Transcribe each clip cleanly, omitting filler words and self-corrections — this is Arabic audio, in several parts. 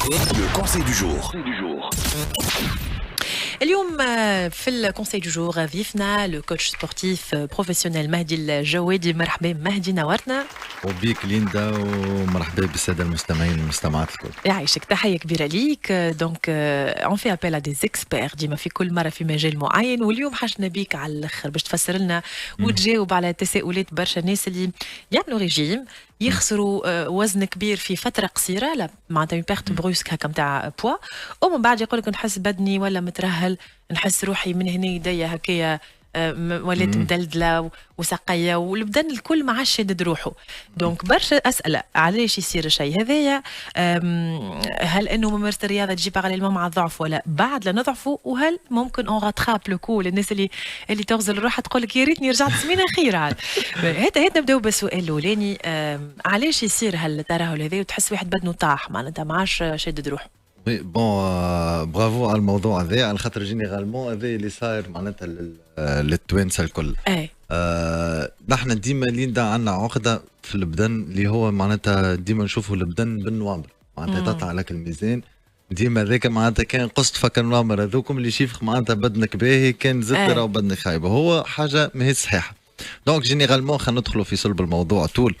Le conseil du jour. اليوم في الكونسي دو جور ضيفنا لو كوتش سبورتيف بروفيسيونيل مهدي الجوادي. مرحبا مهدي، نورتنا. وبيك ليندا، ومرحبا بالساده المستمعين والمستمعات الكل. يعيشك، تحيه كبيره ليك. دونك اون في ابل ا دي زيكسبير ديما في كل مره في مجال معين، واليوم حاجنا بيك على الاخر باش تفسر لنا وتجاوب على تساؤلات برشا ناس اللي يعملوا ريجيم يخسروا وزن كبير في فتره قصيره، لا معناتها اون بيرت بروسك هكا نتاع بوا، ومن بعد يقول لك نحس بدني ولا مترهل، نحس روحي من هنا يديا هكايا ولات مدلدله وسقيه، والبدن الكل ما عادش شادد روحه. دونك برشا اسئله علاش يصير الشيء هذايا؟ هل انه ممارسه الرياضه تجي باراليلمون مع الضعف ولا بعد لا نضعفوا؟ وهل ممكن اون راتراب لو كول الناس اللي تغزل روحها تقول لك يا ريتني رجعت سمينه خير عاد. هات نبداو بالسؤال الاولاني. علاش يصير هالترهل هذا وتحس واحد بدنه طاح معناتها ما عادش شادد روحه؟ وي بون برافو على الموضوع هذا، على خاطر جينيرالمون هذا اللي صاير معناتها للتوانسه الكل. اي نحن ديما ليندا عندنا عقده في البدن اللي هو معناتها ديما نشوفوا البدن بالنوامر، معناتها تطلع لك الميزان ديما ذاك معناتها كان قصت فكر النوامر هذوكم اللي يشوفك معناتها بدنك باهي، كان زدت راهو بدنك خايبه، هو حاجه ماهيش صحيحه. دونك جينيرالمون خلينا ندخلوا في صلب الموضوع طول.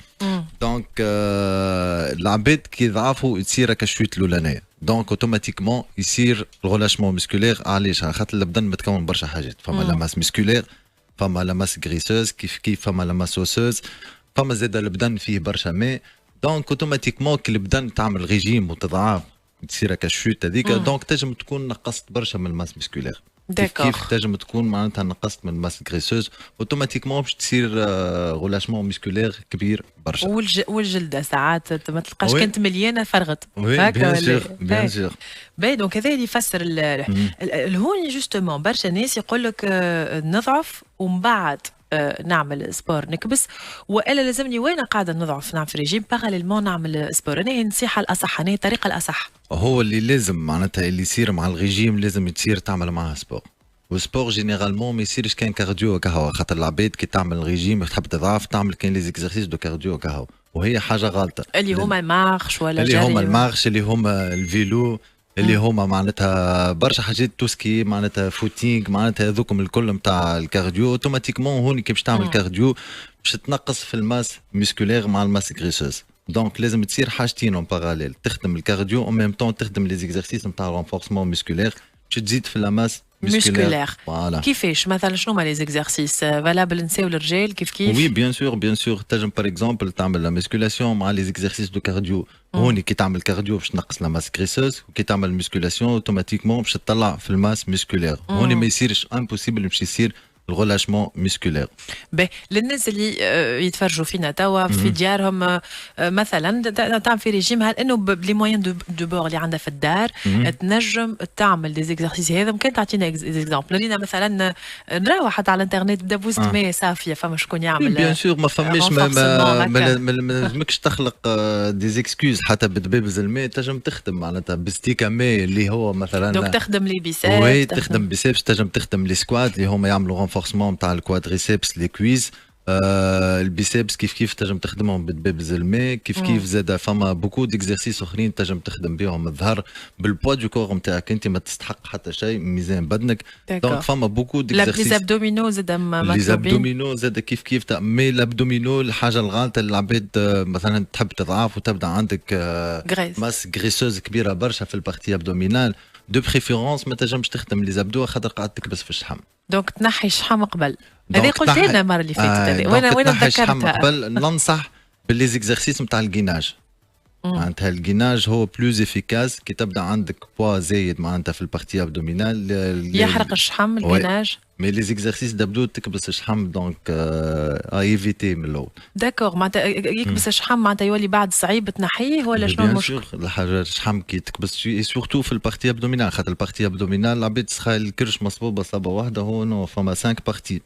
دونك العباد كي ضعفوا تصير كالشويت الاولانيه، دونك اوتوماتيكمون يصير الغولاشمون مسكولير. علاش؟ على خاطر البدن متكون برشا حاجات، فما لا ماس مسكولير، فما لا ماس غريسوز، كيف فما لا ماس اوسوز، فما زاد البدن فيه برشا ماء. دونك اوتوماتيكمون كي البدن تعمل ريجيم وتضعف تصير كالشويت هذيك، دونك تنجم تكون نقصت برشا من الماس مسكولير. كيف تنجم تكون معناتها نقصت من الماس غريسوز، اوتوماتيكمون باش تصير غولاشمون مسكولير كبير برشا. والجلده ساعات ما تلقاش كانت مليانه فرغت. بيان سور. باهي دونك هذا اللي يفسر الهون جوستومون. برشا ناس يقول لك نضعف ومن بعد نعمل سبور نكبس، والا لازمني وين قاعده نضعف نعمل في ريجيم باراليلمون نعمل سبور. انا هي النصيحه الاصح، انا هي الطريقه الاصح. هو اللي لازم معناتها اللي يصير مع الريجيم لازم تصير تعمل معها سبور، والسبور جينيرالمون ما يصيرش كان كارديو كهو، خاطر العباد كي تعمل ريجيم تحب تضعف تعمل كان لي زيكزارسيس دو كارديو كهو، وهي حاجه غلطه. اللي هما المارش ولا اللي هما المارش، اللي هما الفيلو، اللي هما معناتها برشا حاجات توسكي معناتها فوتينغ، معناتها هذوكم الكل نتاع الكارديو. اوتوماتيكمون هوني كي باش تعمل كارديو باش تنقص في الماس مسكولير مع الماس غريسوز. دونك لازم تصير حاجتين اون باراليل، تخدم الكارديو او ميم طون تخدم لي زيكزارسيس نتاع رونفورسمون مسكولير باش تزيد في الماس مسكولير. كيفاش مثلا شنو هما لي زيكزارسيس فالابل نساو الرجال كيف؟ وي بيان سور تنجم باغ اكزومبل تعمل لا مسكولاسيون مع لي زيكزارسيس دو كارديو. هوني كي تعمل كارديو باش تنقص لا ماس غريسوز، وكي تعمل مسكولاسيون اوتوماتيكمون باش تطلع في الماس مسكولير. هوني ما يصيرش امبوسيبل باش يصير الغولاشمون مسكولير. باهي للناس اللي يتفرجوا فينا توا في ديارهم مثلا تعمل في ريجيم، هل انه بلي موين دو بور اللي عندها في الدار تنجم تعمل دي زيكزارسيس هذا؟ ممكن تعطينا اكزامبل لينا مثلا نراو حتى على الانترنت بدا بوست ماء صافيه، فما شكون يعمل بيان سور ما فماش ما لازمكش تخلق دي زيكسكوز حتى بدبابز الماء، تنجم تخدم معناتها بستيكا ماء اللي هو مثلا دونك تخدم لي بيسابس. وي تخدم بيسابس، تنجم تخدم لي سكوات اللي هما يعملوا رونفورسمون تاع الكوادريسيبس لي كويز. البيسيبس كيف تنجم تخدمهم بدبابز الماء، كيف زاد فما بوكو ديكزارسيس اخرين تنجم تخدم بهم الظهر بالبوا دو كور نتاعك، انت ما تستحق حتى شيء ميزان بدنك. دونك فما بوكو ديكزارسيس. لي ابدومينو زاد لي ابدومينو زاد كيف مي لابدومينو الحاجه الغلطه العباد مثلا تحب تضعف وتبدا عندك ماس غريسوز كبيره برشا في البارتي ابدومينال، دو بريفيرونس ما تنجمش تخدم لي زابدو خاطر قاعد تكبس في الشحم. دونك تنحي الشحم قبل. هذه قلت لنا المره اللي فاتت. وين ذكرتها قبل؟ ننصح باللي زيكزارسيس نتاع الجيناج. معناتها الجيناج هو بلوز افيكاس كي تبدا عندك بوا زايد معناتها في البارتي ابدومينال يحرق الشحم الجيناج. مي لي زيكزارسيس دابدو تكبس الشحم، دونك ايفيتي من الاول. داكوغ معناتها يكبس الشحم معناتها يولي بعد صعيب تنحيه ولا شنو المشكل؟ الحاجه الشحم كي تكبس سورتو في البارتي ابدومينال، خاطر البارتي ابدومينال العباد تسخى الكرش مصبوبه صبه واحده، هو نو فما 5 بارتي.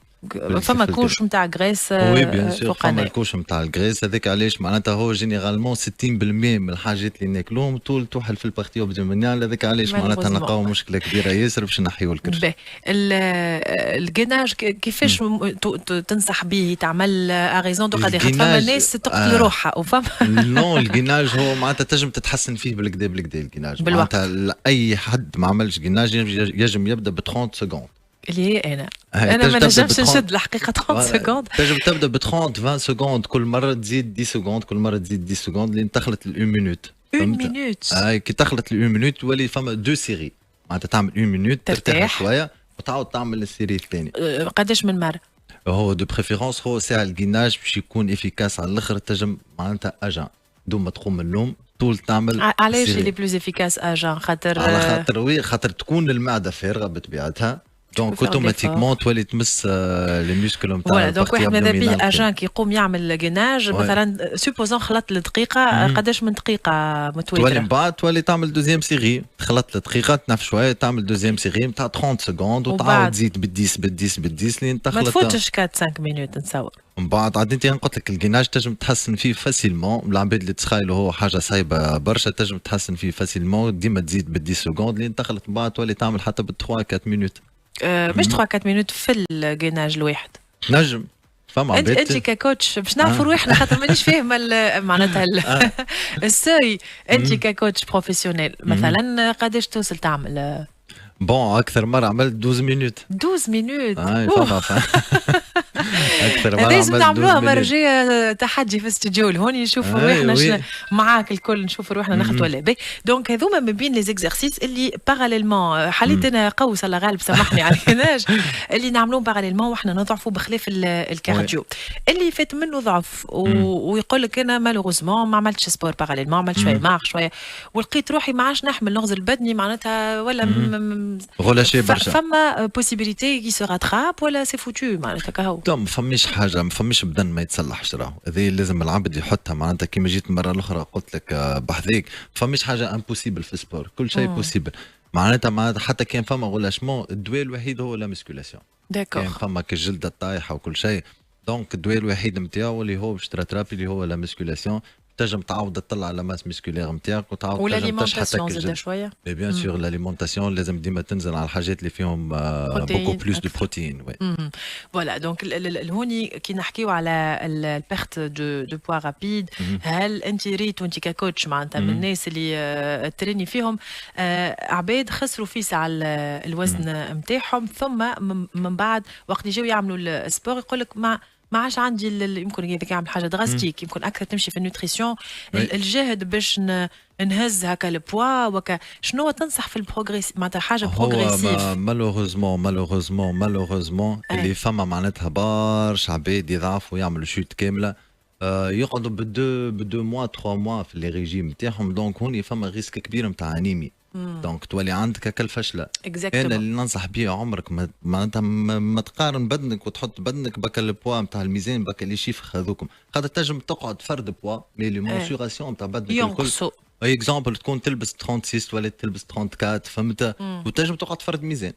فما كوش نتاع غريس وي بيان سور فما فوقانية. الكوش نتاع الغريس هذاك علاش معناتها هو جينيرالمون 60% من الحاجات اللي ناكلوهم طول توحل في البارتي اوبدومينال هذاك علاش معناتها نلقاو مشكله كبيره ياسر باش نحيو الكرش. باهي الجيناج كيفاش تنصح به تعمل اغيزون دو قد فما ناس تقتل روحها وفما نو الجيناج هو معناتها تنجم تتحسن فيه بالكدا بالكدا الجيناج معناتها اي حد ما عملش جيناج ينجم يبدا ب 30 سكوند اللي هي انا ما نجمش نشد الحقيقه 30 سكوند. تنجم تبدا ب 30 20 سكوند كل مره تزيد 10 سكوند كل مره تزيد 10 سكوند لين تخلط ال 1 مينوت. 1 مينوت اي كي تخلط ال 1 مينوت تولي فما دو سيري معناتها تعمل 1 مينوت ترتاح شويه وتعاود تعمل السيري الثاني. قداش من مره؟ هو دو بريفيرونس هو ساعه الجيناج باش يكون افيكاس على الاخر تنجم معناتها اجان دوم ما تقوم من النوم طول تعمل. علاش اللي بلوز افيكاس اجان؟ خاطر على خاطر وي خاطر تكون المعده فارغه بطبيعتها دونك اوتوماتيكمون تولي تمس لي ميسكل نتاع. فوالا دونك واحد ماذا بيه اجان كي يقوم يعمل جيناج مثلا سوبوزون خلط الدقيقه قداش من دقيقه متواتره تولي من بعد تولي تعمل دوزيام سيري تخلط الدقيقه تنف شويه تعمل دوزيام سيري نتاع 30 سكوند وتعاود تزيد بالديس بالديس بالديس لين تخلط. ما تفوتش 4 5 مينوت نتصور. من بعد عاد انت قلت لك الجيناج تنجم تحسن فيه فاسيلمون العباد اللي تخيلوا هو حاجه صايبه برشا تنجم تحسن فيه فاسيلمون ديما تزيد بالديس سكوند لين تخلط من بعد تولي تعمل حتى بال 3 4 مينوت. مش 3 4 مينوت في الجيناج الواحد نجم فما انت ككوتش باش نعرفوا روحنا خاطر مانيش فاهمه معناتها السوري. انت ككوتش بروفيسيونيل مثلا قداش توصل تعمل؟ بون اكثر مره عملت 12 مينوت. 12 مينوت فما اكثر مره لازم نعملوها مره جايه تحدي في الاستوديو هوني نشوفوا روحنا معاك الكل نشوفوا روحنا ناخذ ولا باهي. دونك هذوما ما بين لي زيكزارسيس اللي باراليلمون حليت انا قوس الله غالب سامحني على الكناج اللي نعملوهم باراليلمون واحنا نضعفوا بخلاف الكارديو اللي فات منه ضعف ويقول لك انا مالوغوزمون ما عملتش سبور باراليلمون عملت شويه مارش شويه ولقيت روحي ما عادش نحمل نغزل بدني معناتها ولا غلاشي برشا. فما بوسيبيليتي كي سو راتراب ولا سي فوتو معناتها كهو. ما فماش حاجه ما فماش بدن ما يتصلحش راهو هذه لازم العبد يحطها معناتها كيما جيت المره الاخرى قلت لك بحذيك فماش حاجه امبوسيبل في السبور كل شيء بوسيبل معناتها حتى كان فما غلاشمون الدواء الوحيد هو لا مسكولاسيون. داكور كان فما كالجلده الطايحه وكل شيء دونك الدواء الوحيد نتاعو اللي هو باش تراترابي اللي هو لا مسكولاسيون تنجم تعاود تطلع على ماس مسكولير نتاعك وتعاود تنجم تشحت زاد شويه. بيان سور لاليمونتاسيون لازم ديما تنزل على الحاجات اللي فيهم بوكو بلوس دو بروتين. فوالا دونك هوني كي نحكيو على البيرت دو بوا رابيد هل انت ريت وانت ككوتش معناتها من الناس اللي تريني فيهم عباد خسروا في ساعه الوزن نتاعهم ثم من بعد وقت اللي جاوا يعملوا السبور يقول لك ما عادش عندي يمكن هذاك يعمل حاجه دراستيك يمكن اكثر تمشي في النوتريسيون الجهد باش نهز هكا البوا شنو تنصح في البروغريس معناتها حاجه بروغريسيف. مالوغوزمون اللي فما معناتها برشا عباد يضعفوا يعملوا شوت كامله يقعدوا بدو موا 3 موا في لي ريجيم نتاعهم دونك هوني فما ريسك كبير نتاع انيمي دونك تولي عندك كالفشله. انا اللي ننصح بيه عمرك معناتها ما تقارن بدنك وتحط بدنك بك البوا نتاع الميزان بك اللي شيفخ هذوكم خاطر تنجم تقعد فرد بوا مي لي مونسوراسيون نتاع بدنك ينقصوا. اكزامبل تكون تلبس 36 ولا تلبس 34 فهمت وتنجم تقعد فرد ميزان.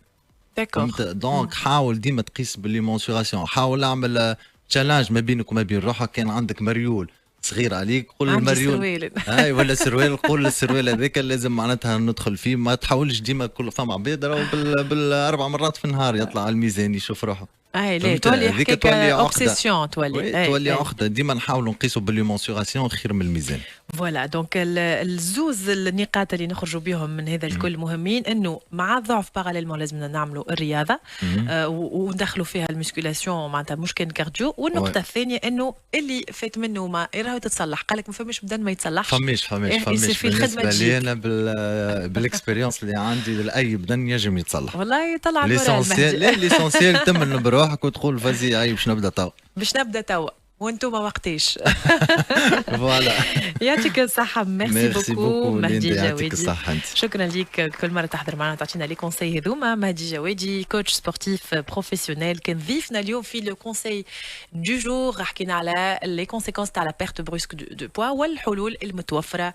فهمت دونك حاول ديما تقيس باللي مونسوراسيون حاول اعمل تشالنج ما بينك وما بين روحك كان عندك مريول صغير عليك قول المريول اي ولا سروال قول السروال هذاك لازم معناتها ندخل فيه ما تحاولش ديما كل فما عباد راهو بالاربع مرات في النهار يطلع على الميزان يشوف روحه. لا تولي حكاك اوبسيسيون تولي عقده ديما نحاولوا نقيسوا بالليمونسيوراسيون خير من الميزان. فوالا دونك الزوز النقاط اللي نخرجوا بهم من هذا الكل مهمين انه مع الضعف باراليلمون لازمنا نعملوا الرياضه وندخلوا فيها المسكولاسيون معناتها مش كان كارديو. والنقطه الثانيه انه اللي فات منه ما راهو تتصلح قال لك ما فماش بدل ما يتصلحش فماش بالنسبه لي انا بالاكسبيريونس اللي عندي لاي بدن ينجم يتصلح والله يطلع ليسونسيال تمن بروحك وتقول فازي اي باش نبدا توا وانتم وقتاش. فوالا يعطيك الصحة. ميرسي بوكو مهدي جوادي. شكرا ليك كل مرة تحضر معنا تعطينا لي كونساي هذوما. مهدي جوادي كوتش سبورتيف بروفيسيونيل كان ضيفنا اليوم في لو كونساي دو جور حكينا على لي كونسيكونس تاع لا بيرت بروسك دو بوا والحلول المتوفرة